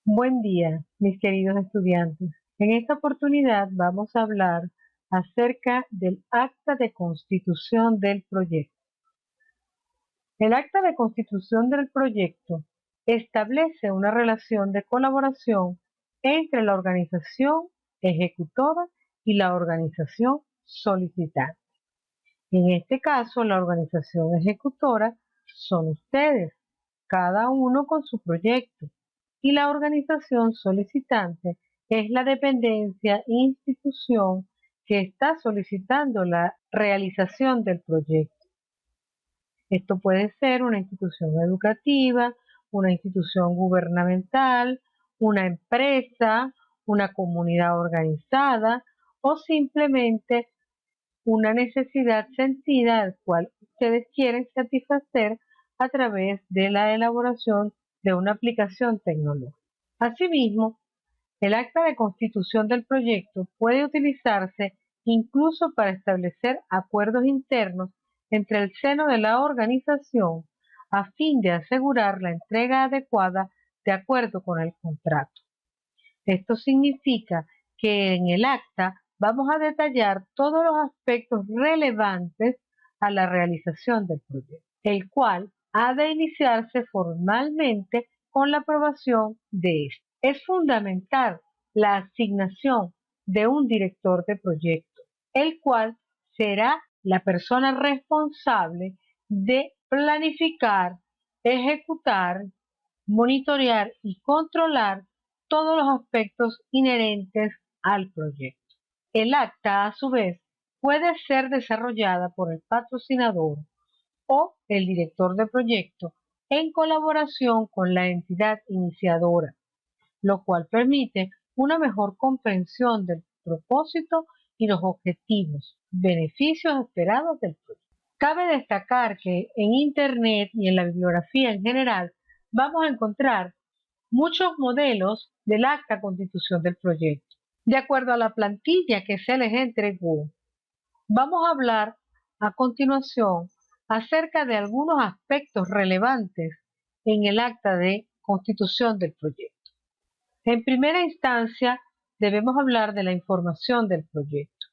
Buen día, mis queridos estudiantes. En esta oportunidad vamos a hablar acerca del acta de constitución del proyecto. El acta de constitución del proyecto establece una relación de colaboración entre la organización ejecutora y la organización solicitante. En este caso, la organización ejecutora son ustedes, cada uno con su proyecto, y la organización solicitante es la dependencia, institución que está solicitando la realización del proyecto. Esto puede ser una institución educativa, una institución gubernamental, una empresa, una comunidad organizada o simplemente una necesidad sentida al cual ustedes quieren satisfacer a través de la elaboración de una aplicación tecnológica. Asimismo, el acta de constitución del proyecto puede utilizarse incluso para establecer acuerdos internos entre el seno de la organización a fin de asegurar la entrega adecuada de acuerdo con el contrato. Esto significa que en el acta vamos a detallar todos los aspectos relevantes a la realización del proyecto, el cual ha de iniciarse formalmente con la aprobación de este. Es fundamental la asignación de un director de proyecto, el cual será la persona responsable de planificar, ejecutar, monitorear y controlar todos los aspectos inherentes al proyecto. El acta, a su vez, puede ser desarrollada por el patrocinador o el director de proyecto en colaboración con la entidad iniciadora, lo cual permite una mejor comprensión del propósito y los objetivos, beneficios esperados del proyecto. Cabe destacar que en Internet y en la bibliografía en general vamos a encontrar muchos modelos del acta constitución del proyecto. De acuerdo a la plantilla que se les entregó, vamos a hablar a continuación acerca de algunos aspectos relevantes en el acta de constitución del proyecto. En primera instancia, debemos hablar de la información del proyecto.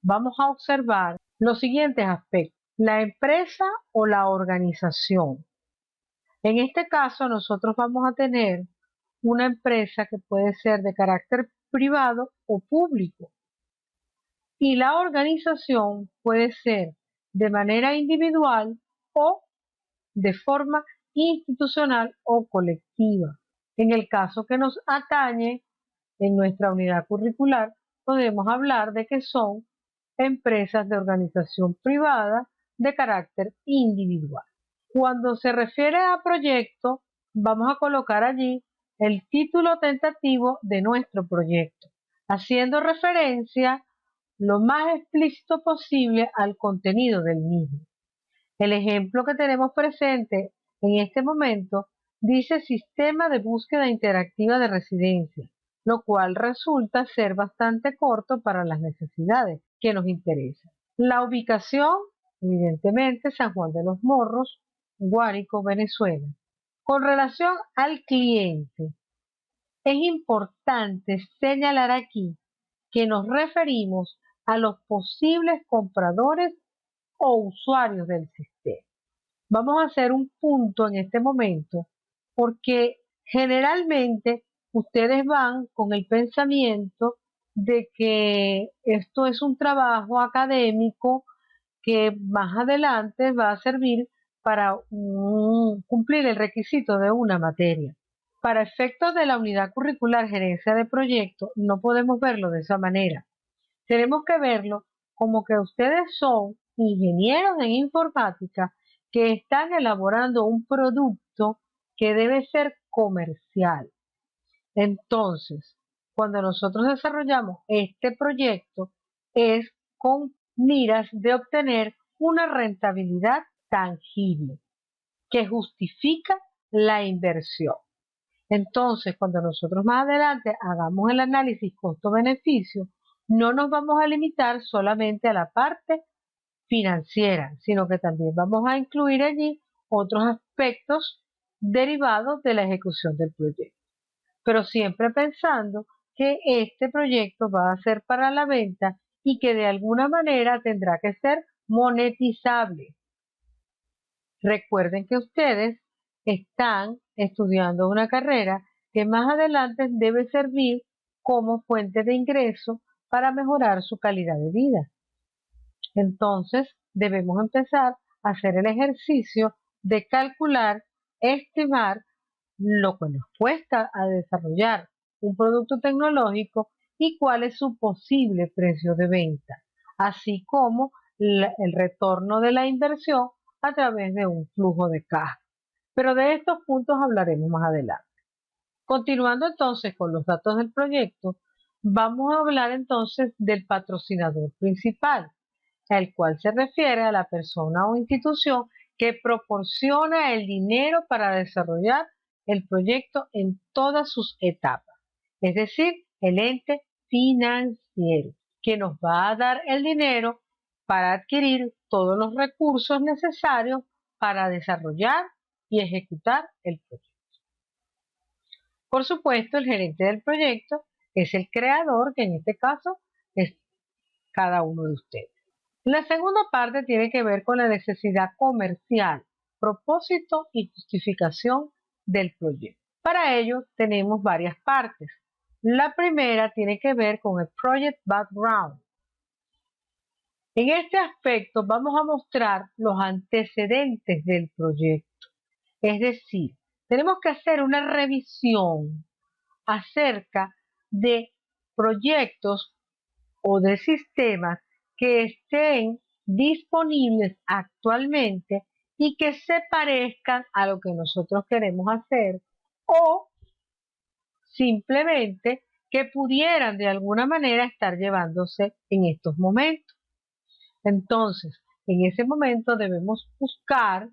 Vamos a observar los siguientes aspectos: la empresa o la organización. En este caso, nosotros vamos a tener una empresa que puede ser de carácter privado o público. Y la organización puede ser de manera individual o de forma institucional o colectiva. En el caso que nos atañe en nuestra unidad curricular, podemos hablar de que son empresas de organización privada de carácter individual. Cuando se refiere a proyecto, vamos a colocar allí el título tentativo de nuestro proyecto, haciendo referencia lo más explícito posible al contenido del mismo. El ejemplo que tenemos presente en este momento dice Sistema de búsqueda interactiva de residencia, lo cual resulta ser bastante corto para las necesidades que nos interesan. La ubicación, evidentemente, San Juan de los Morros, Guárico, Venezuela. Con relación al cliente, es importante señalar aquí que nos referimos a los posibles compradores o usuarios del sistema. Vamos a hacer un punto en este momento porque generalmente ustedes van con el pensamiento de que esto es un trabajo académico que más adelante va a servir para cumplir el requisito de una materia. Para efectos de la unidad curricular gerencia de proyectos, no podemos verlo de esa manera. Tenemos que verlo como que ustedes son ingenieros en informática que están elaborando un producto que debe ser comercial. Entonces, cuando nosotros desarrollamos este proyecto, es con miras de obtener una rentabilidad tangible que justifica la inversión. Entonces, cuando nosotros más adelante hagamos el análisis costo-beneficio, no nos vamos a limitar solamente a la parte financiera, sino que también vamos a incluir allí otros aspectos derivados de la ejecución del proyecto. pero siempre pensando que este proyecto va a ser para la venta y que de alguna manera tendrá que ser monetizable. Recuerden que ustedes están estudiando una carrera que más adelante debe servir como fuente de ingreso para mejorar su calidad de vida. Entonces, debemos empezar a hacer el ejercicio de calcular, estimar lo que nos cuesta a desarrollar un producto tecnológico y cuál es su posible precio de venta, así como el retorno de la inversión a través de un flujo de caja. Pero de estos puntos hablaremos más adelante. Continuando entonces con los datos del proyecto, vamos a hablar entonces del patrocinador principal, el cual se refiere a la persona o institución que proporciona el dinero para desarrollar el proyecto en todas sus etapas, es decir, el ente financiero, que nos va a dar el dinero para adquirir todos los recursos necesarios para desarrollar y ejecutar el proyecto. Por supuesto, el gerente del proyecto es el creador, que en este caso es cada uno de ustedes. La segunda parte tiene que ver con la necesidad comercial, propósito y justificación del proyecto. Para ello tenemos varias partes. La primera tiene que ver con el Project Background. En este aspecto vamos a mostrar los antecedentes del proyecto. Es decir, tenemos que hacer una revisión acerca de proyectos o de sistemas que estén disponibles actualmente y que se parezcan a lo que nosotros queremos hacer o simplemente que pudieran de alguna manera estar llevándose en estos momentos. Entonces, en ese momento debemos buscar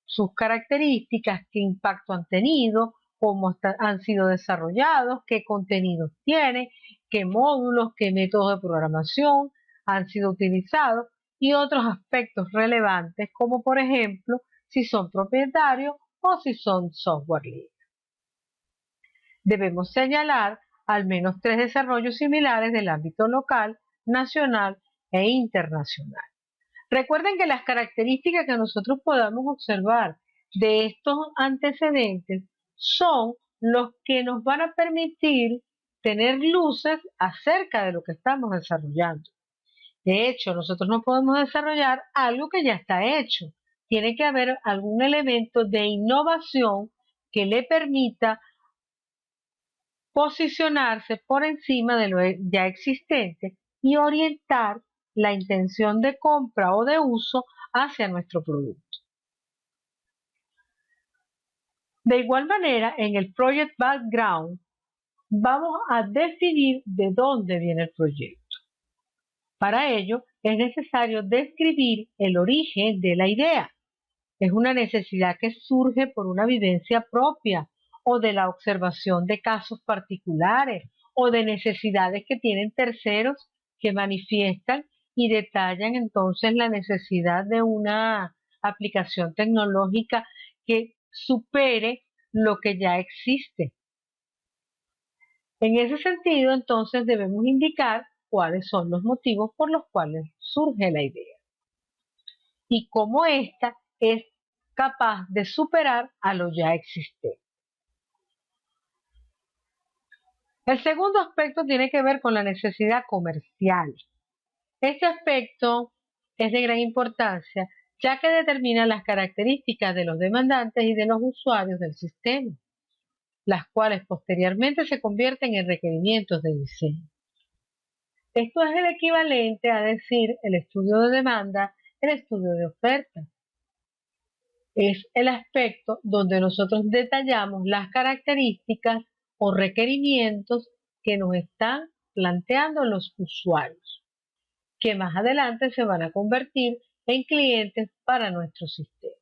sus características, qué impacto han tenido, cómo han sido desarrollados, qué contenidos tienen, qué módulos, qué métodos de programación han sido utilizados y otros aspectos relevantes como por ejemplo si son propietarios o si son software libre. Debemos señalar al menos 3 desarrollos similares del ámbito local, nacional e internacional. Recuerden que las características que nosotros podamos observar de estos antecedentes son los que nos van a permitir tener luces acerca de lo que estamos desarrollando. De hecho, nosotros no podemos desarrollar algo que ya está hecho. Tiene que haber algún elemento de innovación que le permita posicionarse por encima de lo ya existente y orientar la intención de compra o de uso hacia nuestro producto. De igual manera, en el Project Background vamos a definir de dónde viene el proyecto. Para ello es necesario describir el origen de la idea. Es una necesidad que surge por una vivencia propia o de la observación de casos particulares o de necesidades que tienen terceros que manifiestan y detallan entonces la necesidad de una aplicación tecnológica que supere lo que ya existe. En ese sentido, entonces debemos indicar cuáles son los motivos por los cuales surge la idea y cómo ésta es capaz de superar a lo ya existente. El segundo aspecto tiene que ver con la necesidad comercial. Este aspecto es de gran importancia ya que determina las características de los demandantes y de los usuarios del sistema, las cuales posteriormente se convierten en requerimientos de diseño. Esto es el equivalente a decir el estudio de demanda, el estudio de oferta. Es el aspecto donde nosotros detallamos las características o requerimientos que nos están planteando los usuarios, que más adelante se van a convertir en clientes para nuestro sistema.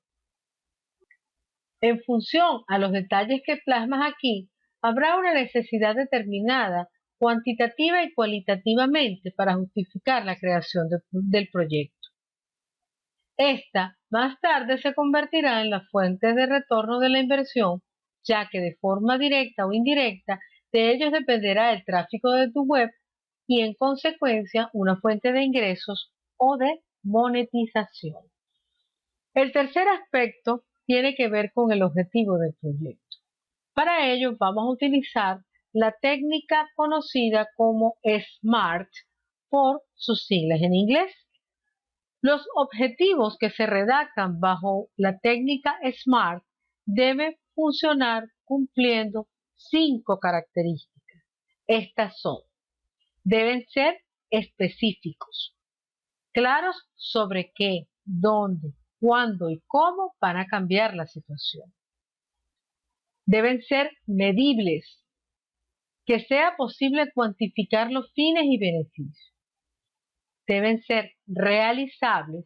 En función a los detalles que plasmas aquí, habrá una necesidad determinada cuantitativa y cualitativamente para justificar la creación del proyecto. Esta más tarde se convertirá en la fuente de retorno de la inversión ya que de forma directa o indirecta de ellos dependerá el tráfico de tu web y en consecuencia una fuente de ingresos o de monetización. El tercer aspecto tiene que ver con el objetivo del proyecto. Para ello vamos a utilizar la técnica conocida como SMART por sus siglas en inglés. Los objetivos que se redactan bajo la técnica SMART deben funcionar cumpliendo 5 características. Estas son: deben ser específicos, claros sobre qué, dónde, cuándo y cómo van a cambiar la situación. Deben ser medibles, que sea posible cuantificar los fines y beneficios. Deben ser realizables,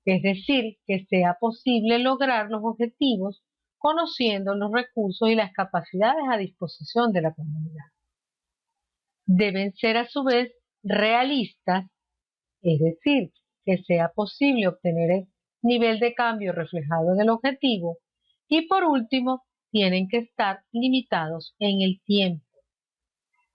es decir, que sea posible lograr los objetivos conociendo los recursos y las capacidades a disposición de la comunidad. Deben ser a su vez realistas, es decir, que sea posible obtener el nivel de cambio reflejado en el objetivo. Y por último, tienen que estar limitados en el tiempo.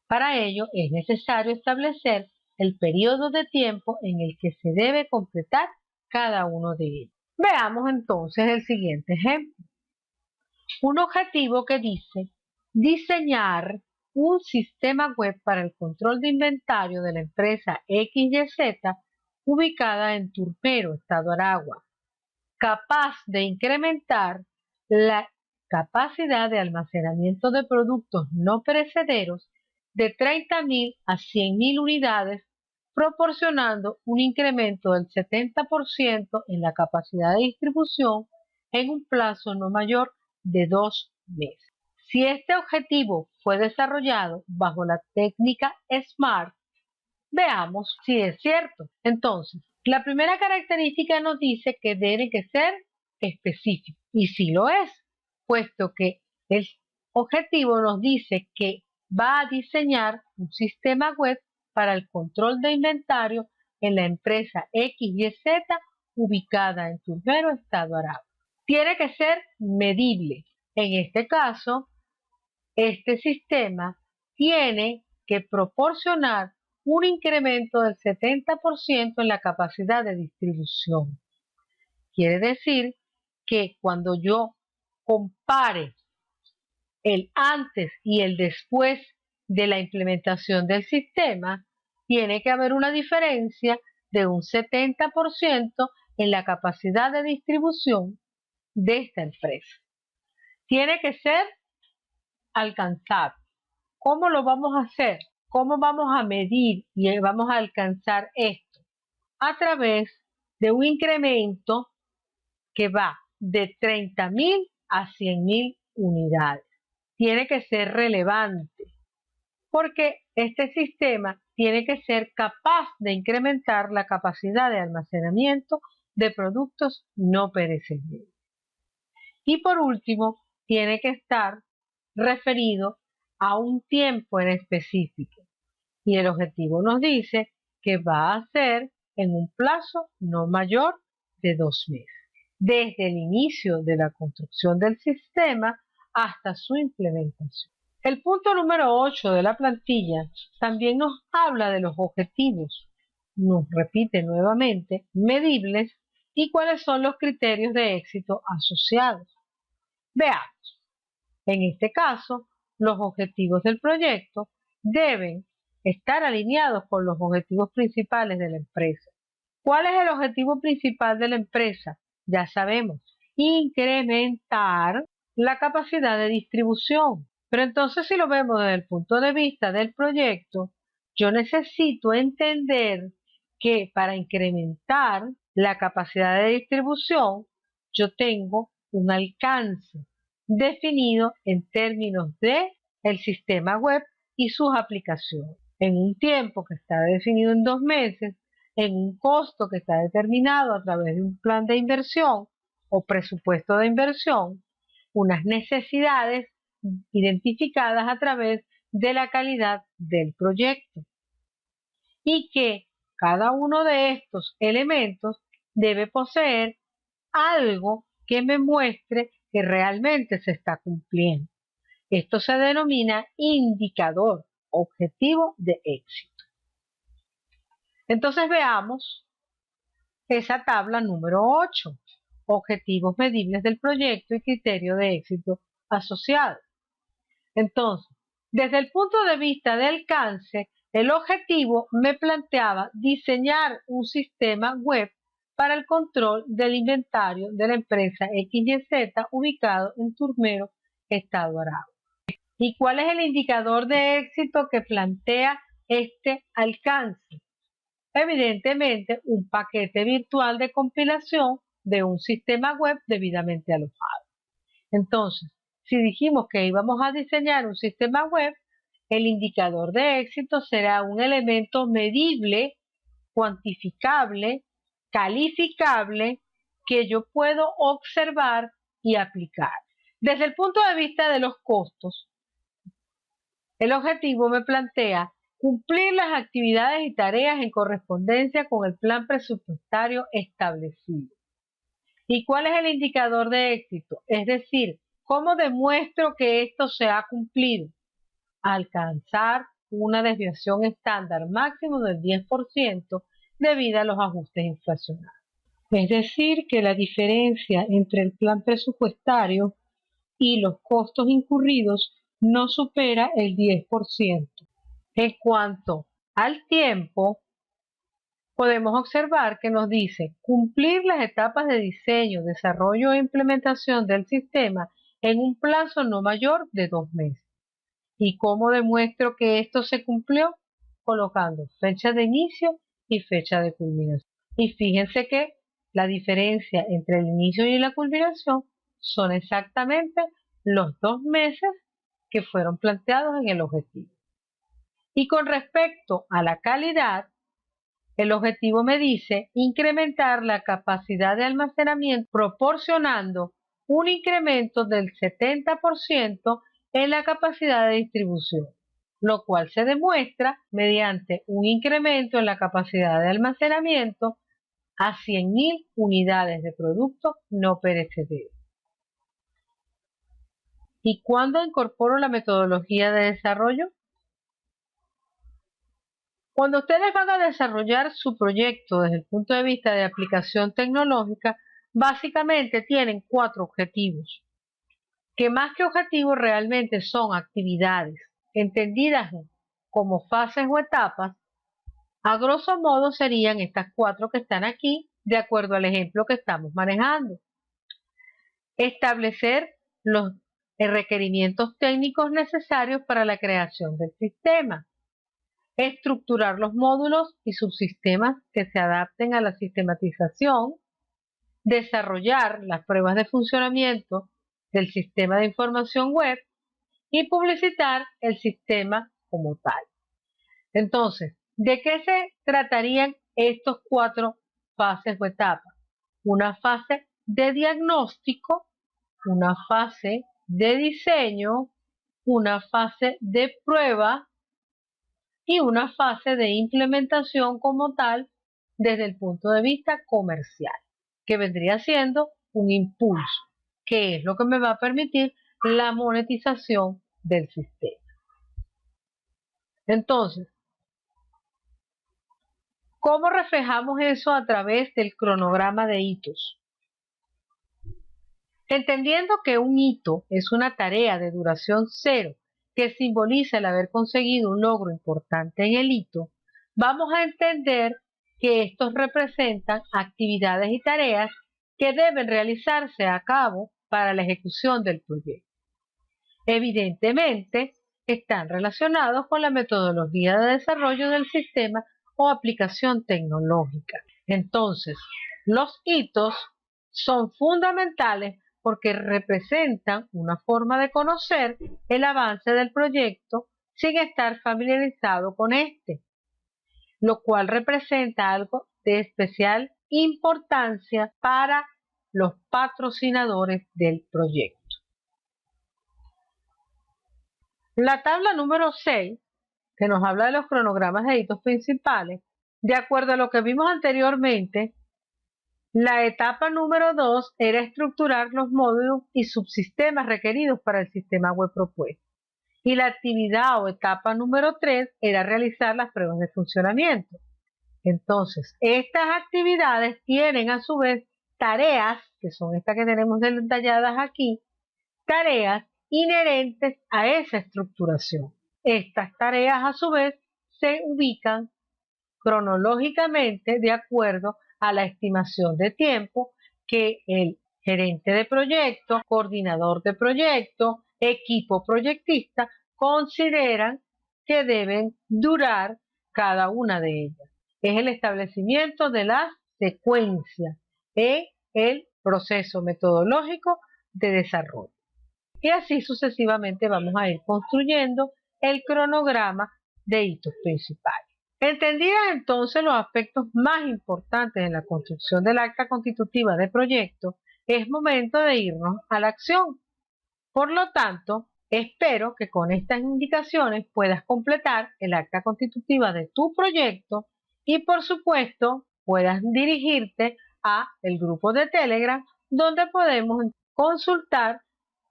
Para ello es necesario establecer el periodo de tiempo en el que se debe completar cada uno de ellos. Veamos entonces el siguiente ejemplo. Un objetivo que dice diseñar un sistema web para el control de inventario de la empresa XYZ ubicada en Turmero, Estado Aragua, capaz de incrementar la capacidad de almacenamiento de productos no perecederos de 30.000 a 100.000 unidades, proporcionando un incremento del 70% en la capacidad de distribución en un plazo no mayor de 2 meses. Si este objetivo fue desarrollado bajo la técnica SMART, veamos si es cierto. Entonces, la primera característica nos dice que debe ser específico, y sí lo es, puesto que el objetivo nos dice que va a diseñar un sistema web para el control de inventario en la empresa XYZ ubicada en Turmero, Estado Aragua. Tiene que ser medible. En este caso, este sistema tiene que proporcionar un incremento del 70% en la capacidad de distribución. Quiere decir que cuando yo compare el antes y el después de la implementación del sistema, tiene que haber una diferencia de un 70% en la capacidad de distribución de esta empresa. Tiene que ser alcanzable. ¿Cómo lo vamos a hacer? ¿Cómo vamos a medir y vamos a alcanzar esto? A través de un incremento que va de 30.000 a 100.000 unidades. Tiene que ser relevante porque este sistema tiene que ser capaz de incrementar la capacidad de almacenamiento de productos no perecederos. Y por último, tiene que estar referido a un tiempo en específico. Y el objetivo nos dice que va a ser en un plazo no mayor de 2 meses, desde el inicio de la construcción del sistema hasta su implementación. El punto número 8 de la plantilla también nos habla de los objetivos. Nos repite nuevamente medibles y cuáles son los criterios de éxito asociados. Veamos. En este caso, los objetivos del proyecto deben estar alineados con los objetivos principales de la empresa. ¿Cuál es el objetivo principal de la empresa? Ya sabemos, incrementar la capacidad de distribución. Pero entonces, si lo vemos desde el punto de vista del proyecto, yo necesito entender que para incrementar la capacidad de distribución, yo tengo un alcance definido en términos de el sistema web y sus aplicaciones, en un tiempo que está definido en 2 meses, en un costo que está determinado a través de un plan de inversión o presupuesto de inversión, unas necesidades identificadas a través de la calidad del proyecto, y que cada uno de estos elementos debe poseer algo que me muestre que realmente se está cumpliendo. Esto se denomina indicador objetivo de éxito. Entonces veamos esa tabla número 8, objetivos medibles del proyecto y criterio de éxito asociado. Entonces, desde el punto de vista de alcance, el objetivo me planteaba diseñar un sistema web para el control del inventario de la empresa XYZ ubicado en Turmero, Estado Aragua. ¿Y cuál es el indicador de éxito que plantea este alcance? Evidentemente, un paquete virtual de compilación de un sistema web debidamente alojado. Entonces, si dijimos que íbamos a diseñar un sistema web, el indicador de éxito será un elemento medible, cuantificable, calificable, que yo puedo observar y aplicar. Desde el punto de vista de los costos, el objetivo me plantea cumplir las actividades y tareas en correspondencia con el plan presupuestario establecido. ¿Y cuál es el indicador de éxito? Es decir, ¿cómo demuestro que esto se ha cumplido? Alcanzar una desviación estándar máximo del 10% debido a los ajustes inflacionarios. Es decir, que la diferencia entre el plan presupuestario y los costos incurridos no supera el 10%. En cuanto al tiempo, podemos observar que nos dice cumplir las etapas de diseño, desarrollo e implementación del sistema en un plazo no mayor de 2 meses. ¿Y cómo demuestro que esto se cumplió? Colocando fecha de inicio y fecha de culminación. Y fíjense que la diferencia entre el inicio y la culminación son exactamente los 2 meses que fueron planteados en el objetivo. Y con respecto a la calidad, el objetivo me dice incrementar la capacidad de almacenamiento proporcionando un incremento del 70% en la capacidad de distribución, lo cual se demuestra mediante un incremento en la capacidad de almacenamiento a 100.000 unidades de producto no perecedero. ¿Y cuándo incorporo la metodología de desarrollo? Cuando ustedes van a desarrollar su proyecto desde el punto de vista de aplicación tecnológica, básicamente tienen 4 objetivos, que más que objetivos realmente son actividades, entendidas como fases o etapas. A grosso modo serían estas 4 que están aquí, de acuerdo al ejemplo que estamos manejando. Establecer los requerimientos técnicos necesarios para la creación del sistema. Estructurar los módulos y subsistemas que se adapten a la sistematización, desarrollar las pruebas de funcionamiento del sistema de información web y publicitar el sistema como tal. Entonces, ¿de qué se tratarían estos 4 fases o etapas? Una fase de diagnóstico, una fase de diseño, una fase de prueba y una fase de implementación como tal desde el punto de vista comercial, que vendría siendo un impulso, que es lo que me va a permitir la monetización del sistema. Entonces, ¿cómo reflejamos eso a través del cronograma de hitos? Entendiendo que un hito es una tarea de duración 0 que simboliza el haber conseguido un logro importante en el hito, vamos a entender que estos representan actividades y tareas que deben realizarse a cabo para la ejecución del proyecto. Evidentemente, están relacionados con la metodología de desarrollo del sistema o aplicación tecnológica. Entonces, los hitos son fundamentales porque representan una forma de conocer el avance del proyecto sin estar familiarizado con este, lo cual representa algo de especial importancia para los patrocinadores del proyecto. La tabla número 6, que nos habla de los cronogramas de hitos principales, de acuerdo a lo que vimos anteriormente, La etapa número 2 era estructurar los módulos y subsistemas requeridos para el sistema web propuesto. Y la actividad o etapa número 3 era realizar las pruebas de funcionamiento. Entonces, estas actividades tienen a su vez tareas, que son estas que tenemos detalladas aquí, tareas inherentes a esa estructuración. Estas tareas a su vez se ubican cronológicamente de acuerdo a la estimación de tiempo que el gerente de proyecto, coordinador de proyecto, equipo proyectista consideran que deben durar cada una de ellas. Es el establecimiento de la secuencia en el proceso metodológico de desarrollo. Y así sucesivamente vamos a ir construyendo el cronograma de hitos principales. Entendidas entonces los aspectos más importantes en la construcción del acta constitutiva de proyecto, es momento de irnos a la acción. Por lo tanto, espero que con estas indicaciones puedas completar el acta constitutiva de tu proyecto y por supuesto puedas dirigirte a el grupo de Telegram donde podemos consultar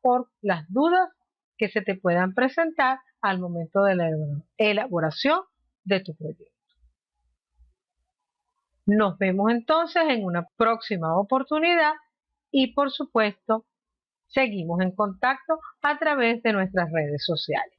por las dudas que se te puedan presentar al momento de la elaboración de tu proyecto. Nos vemos entonces en una próxima oportunidad y por supuesto seguimos en contacto a través de nuestras redes sociales.